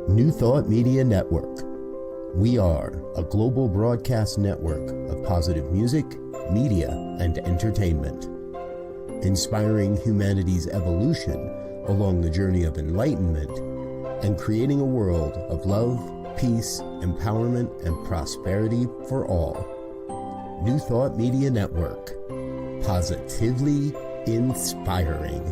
New Thought Media Network. We are a global broadcast network of positive music, media, and entertainment, inspiring humanity's evolution along the journey of enlightenment and creating a world of love, peace, empowerment, and prosperity for all. New Thought Media Network. Positively inspiring.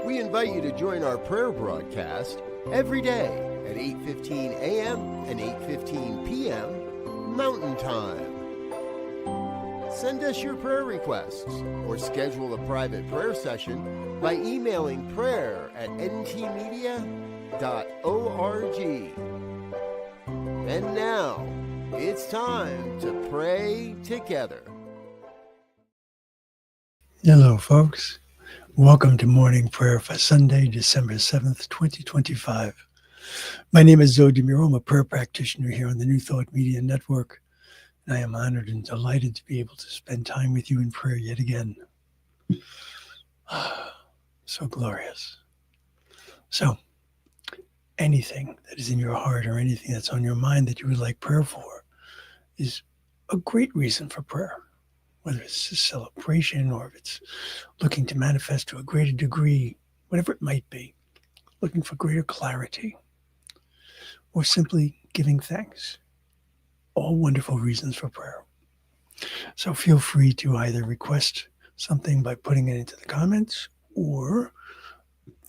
We invite you to join our prayer broadcast every day at 8:15 a.m. and 8:15 p.m. Mountain Time. Send us your prayer requests or schedule a private prayer session by emailing prayer@ntmedia.org. And now, it's time to pray together. Hello, folks. Welcome to morning prayer for Sunday, December 7th, 2025. My name is Muro. I'm a prayer practitioner here on the New Thought Media Network, and I am honored and delighted to be able to spend time with you in prayer yet again. So glorious. So, anything that is in your heart or anything that's on your mind that you would like prayer for is a great reason for prayer. Whether it's a celebration or if it's looking to manifest to a greater degree, whatever it might be, looking for greater clarity, or simply giving thanks. All wonderful reasons for prayer. So feel free to either request something by putting it into the comments or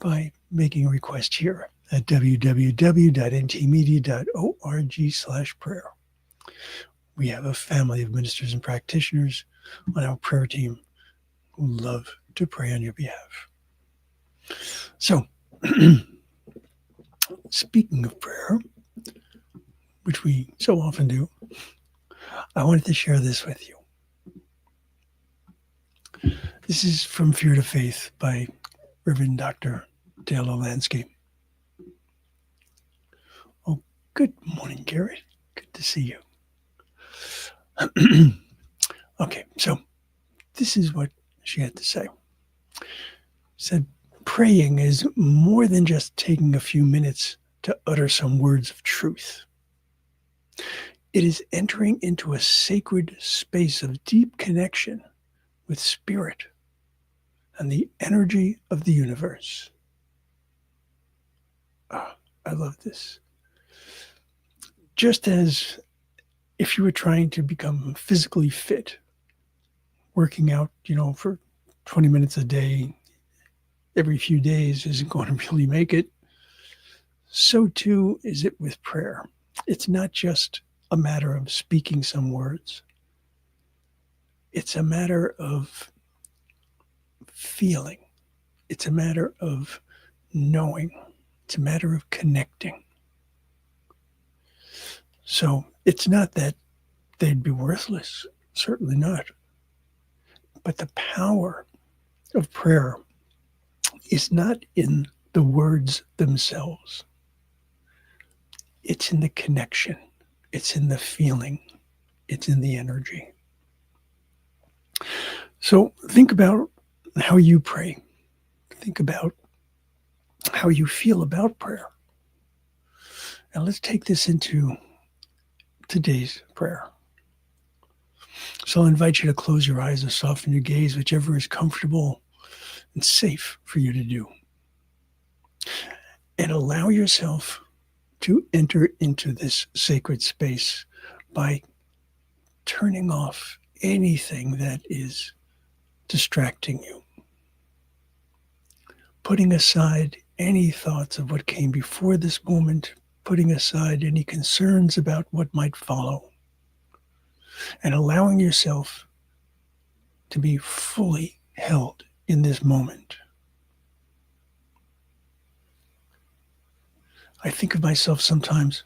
by making a request here at www.ntmedia.org/prayer. We have a family of ministers and practitioners on our prayer team who love to pray on your behalf. So, speaking of prayer, which we so often do, I wanted to share this with you. This is from Fear to Faith by Reverend Dr. Dale Olansky. Oh, good morning, Garrett. Good to see you. Okay, so this is what she had to say. She said, praying is more than just taking a few minutes to utter some words of truth. It is entering into a sacred space of deep connection with spirit and the energy of the universe. I love this. Just as if you were trying to become physically fit, working out, for 20 minutes a day, every few days isn't going to really make it. So too is it with prayer. It's not just a matter of speaking some words. It's a matter of feeling. It's a matter of knowing. It's a matter of connecting. So it's not that they'd be worthless. Certainly not. But the power of prayer is not in the words themselves. It's in the connection. It's in the feeling. It's in the energy. So think about how you pray. Think about how you feel about prayer. And let's take this into today's prayer. So I'll invite you to close your eyes or soften your gaze, whichever is comfortable and safe for you to do. And allow yourself to enter into this sacred space by turning off anything that is distracting you. Putting aside any thoughts of what came before this moment, putting aside any concerns about what might follow, and allowing yourself to be fully held in this moment. I think of myself sometimes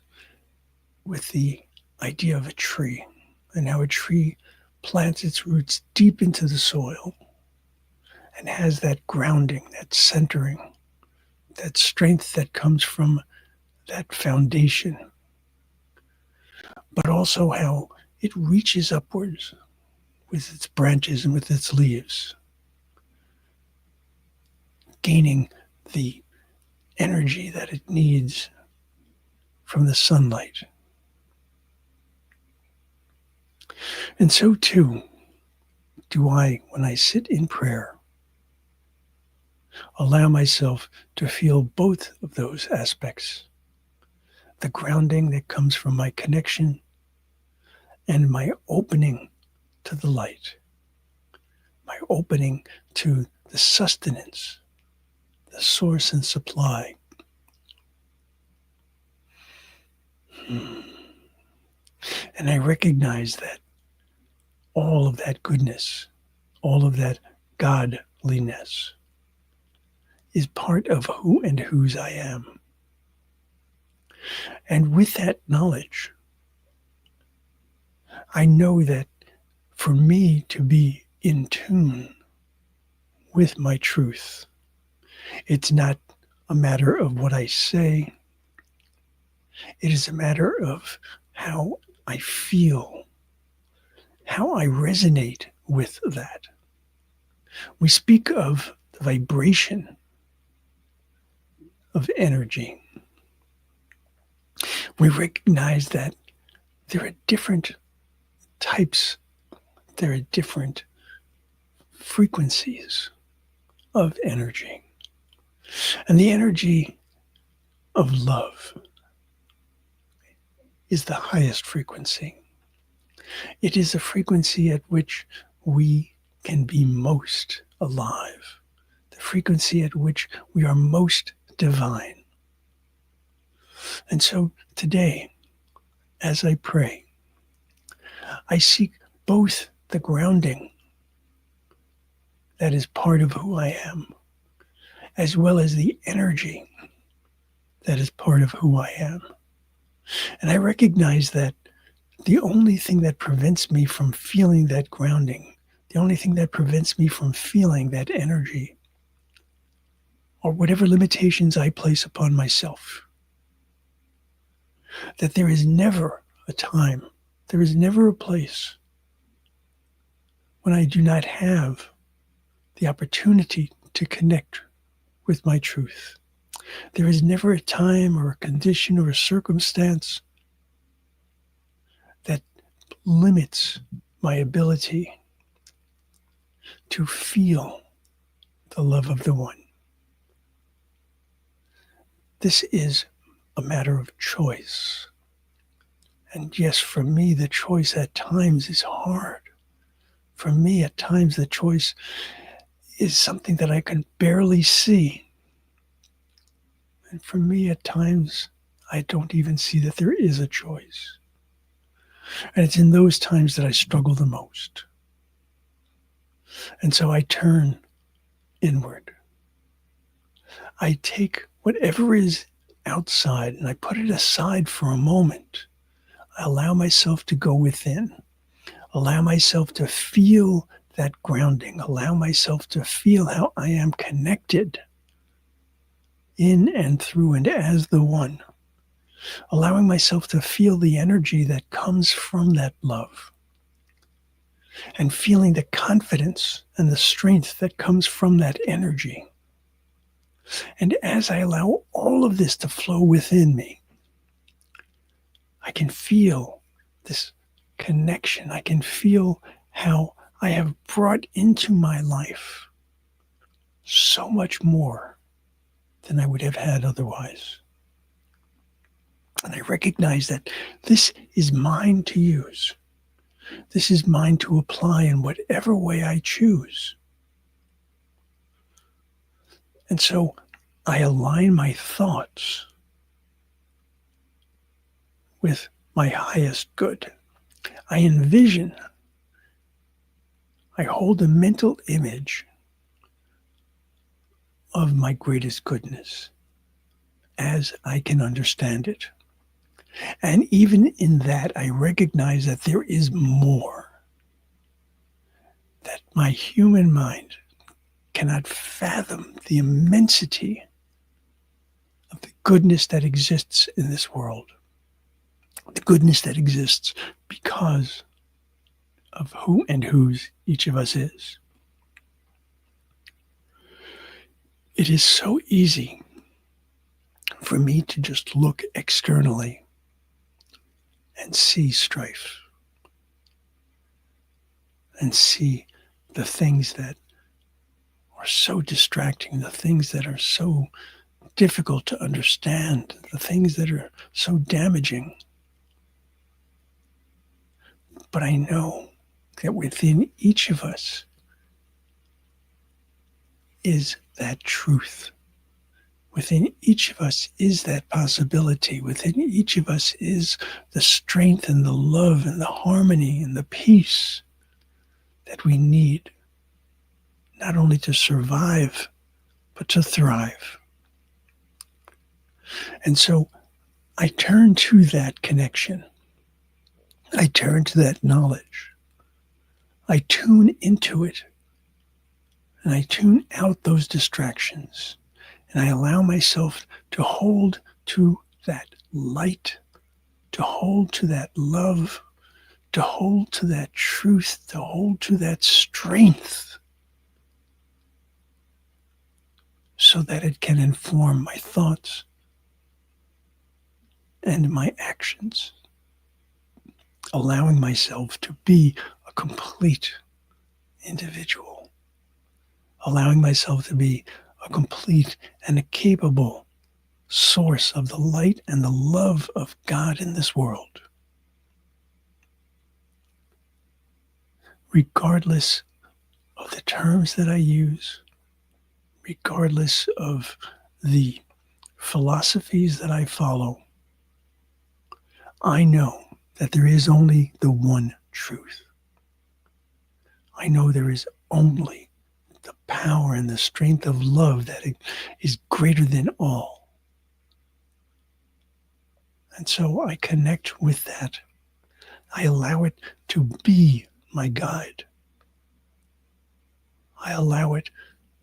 with the idea of a tree and how a tree plants its roots deep into the soil and has that grounding, that centering, that strength that comes from that foundation. But also how it reaches upwards with its branches and with its leaves, gaining the energy that it needs from the sunlight. And so too do I, when I sit in prayer, allow myself to feel both of those aspects. The grounding that comes from my connection and my opening to the light, my opening to the sustenance, the source and supply. And I recognize that all of that goodness, all of that godliness is part of who and whose I am. And with that knowledge, I know that for me to be in tune with my truth, it's not a matter of what I say. It is a matter of how I feel, how I resonate with that. We speak of the vibration of energy. We recognize that there are different types, there are different frequencies of energy. And the energy of love is the highest frequency. It is a frequency at which we can be most alive, the frequency at which we are most divine. And so today, as I pray, I seek both the grounding that is part of who I am, as well as the energy that is part of who I am. And I recognize that the only thing that prevents me from feeling that grounding, the only thing that prevents me from feeling that energy, are whatever limitations I place upon myself. That there is never a time, there is never a place when I do not have the opportunity to connect with my truth. There is never a time or a condition or a circumstance that limits my ability to feel the love of the one. This is a matter of choice. And yes, for me, the choice at times is hard. For me, at times, the choice is something that I can barely see. And for me, at times, I don't even see that there is a choice. And it's in those times that I struggle the most. And so I turn inward. I take whatever is outside and I put it aside for a moment. I allow myself to go within. Allow myself to feel that grounding. Allow myself to feel how I am connected in and through and as the one. Allowing myself to feel the energy that comes from that love. And feeling the confidence and the strength that comes from that energy. And as I allow all of this to flow within me, I can feel this connection. I can feel how I have brought into my life so much more than I would have had otherwise. And I recognize that this is mine to use. This is mine to apply in whatever way I choose. And so I align my thoughts with my highest good. I envision, I hold a mental image of my greatest goodness as I can understand it. And even in that, I recognize that there is more, that my human mind cannot fathom the immensity of the goodness that exists in this world, the goodness that exists because of who and whose each of us is. It is so easy for me to just look externally and see strife and see the things that are so distracting, the things that are so difficult to understand, the things that are so damaging. But I know that within each of us is that truth. Within each of us is that possibility. Within each of us is the strength and the love and the harmony and the peace that we need, not only to survive, but to thrive. And so I turn to that connection. I turn to that knowledge. I tune into it. And I tune out those distractions. And I allow myself to hold to that light, to hold to that love, to hold to that truth, to hold to that strength, so that it can inform my thoughts and my actions, allowing myself to be a complete individual, allowing myself to be a complete and a capable source of the light and the love of God in this world. Regardless of the terms that I use, regardless of the philosophies that I follow, I know that there is only the one truth. I know there is only the power and the strength of love that is greater than all. And so I connect with that. I allow it to be my guide. I allow it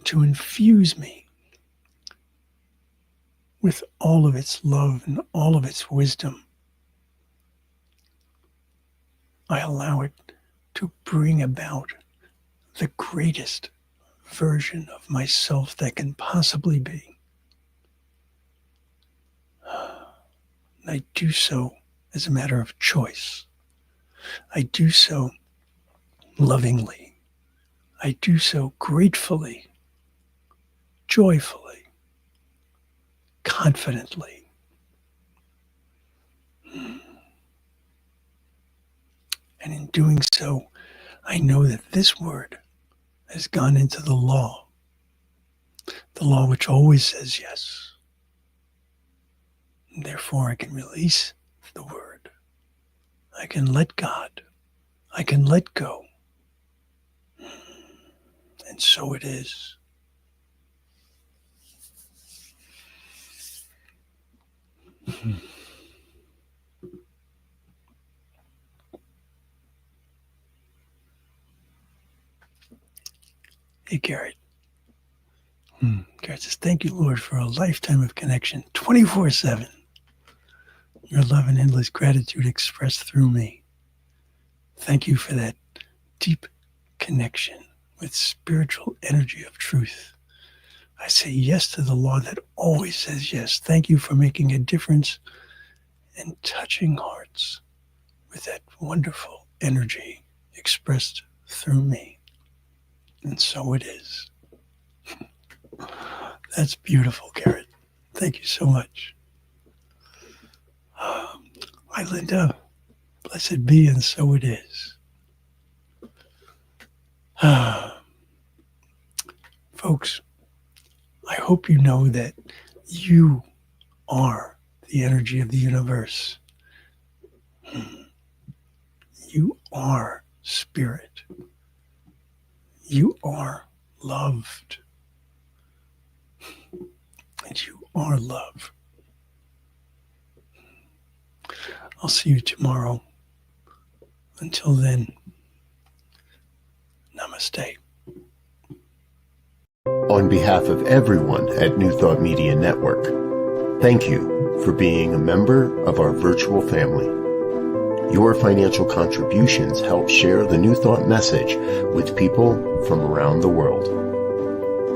to infuse me with all of its love and all of its wisdom. I allow it to bring about the greatest version of myself that can possibly be. I do so as a matter of choice. I do so lovingly. I do so gratefully, joyfully, confidently. And in doing so, I know that this word has gone into the law which always says yes. And therefore, I can release the word. I can let God. I can let go. And so it is. Hey, Garrett. Garrett says, thank you, Lord, for a lifetime of connection, 24/7. Your love and endless gratitude expressed through me. Thank you for that deep connection with spiritual energy of truth. I say yes to the law that always says yes. Thank you for making a difference and touching hearts with that wonderful energy expressed through me. And so it is. That's beautiful, Garrett. Thank you so much. Hi, Linda. Blessed be, and so it is. Folks, I hope you know that you are the energy of the universe. You are spirit. You are loved. And you are love. I'll see you tomorrow. Until then, namaste. On behalf of everyone at New Thought Media Network, thank you for being a member of our virtual family. Your financial contributions help share the New Thought message with people from around the world.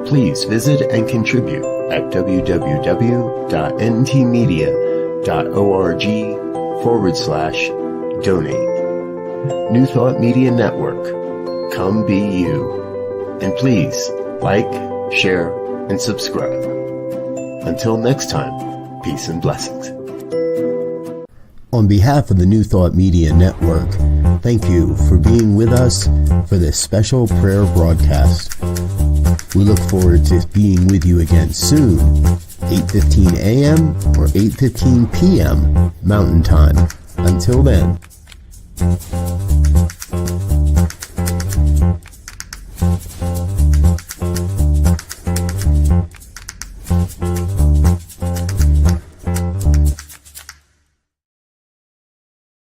Please visit and contribute at www.ntmedia.org/donate. New Thought Media Network. Come be you. And please like, share, and subscribe. Until next time, peace and blessings. On behalf of the New Thought Media Network, thank you for being with us for this special prayer broadcast. We look forward to being with you again soon, 8:15 a.m. or 8:15 p.m. Mountain Time. Until then.